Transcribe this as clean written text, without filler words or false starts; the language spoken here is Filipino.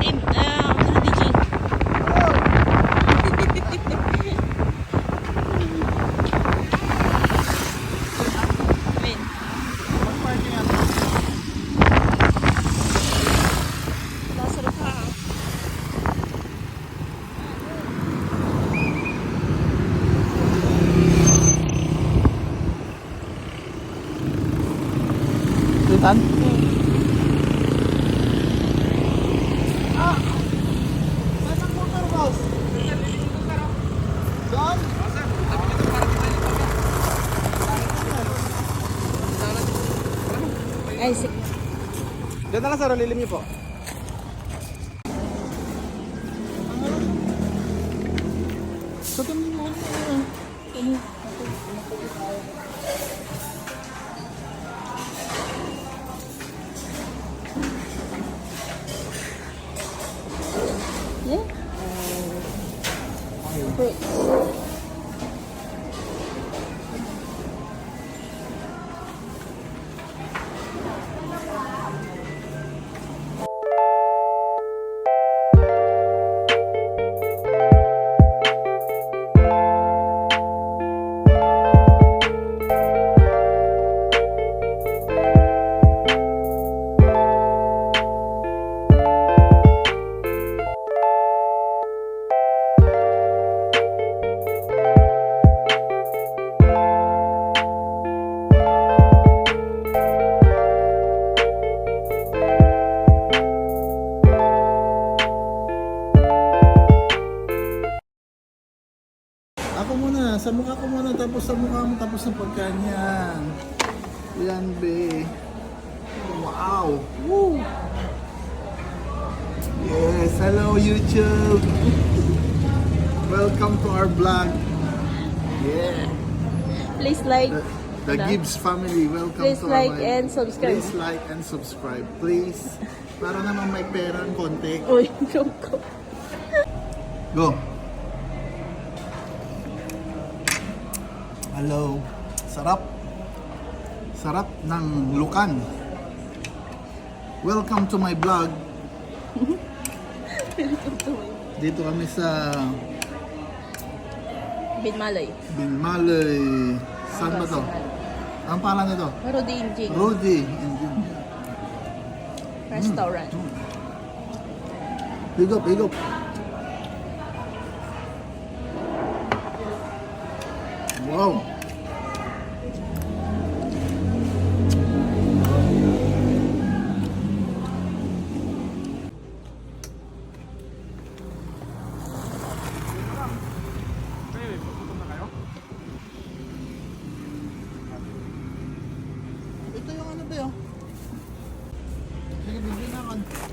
RudyJing. Wait. Nasarap ka. Litan? Saan ang motor, boss? Doon? Ay, sige. Diyan na lang sir, lilim niyo po. Sa tamin mo. Yeah. Fruits. Ako muna, sa mukha ko muna, tapos sa mukha mo, tapos sa pagkain yan. Yan, be. Wow! Woo! Yes, hello YouTube! Welcome to our vlog. Yeah. Please like. The Gibbs family, welcome Please to like our and subscribe. Please like and subscribe, please. Para naman may pera ng konti. Uy, joke ko. Go! Hello. Sarap. Sarap ng lukan. Welcome to my vlog. Dito kami sa Binmaley. Binmaley. Saan ba to? Ang pangalan nito? RudyJing. Rudy. Restaurant. Higop, higop. Wow. Ito yung ano ba yun? Sige, bigyan na ako.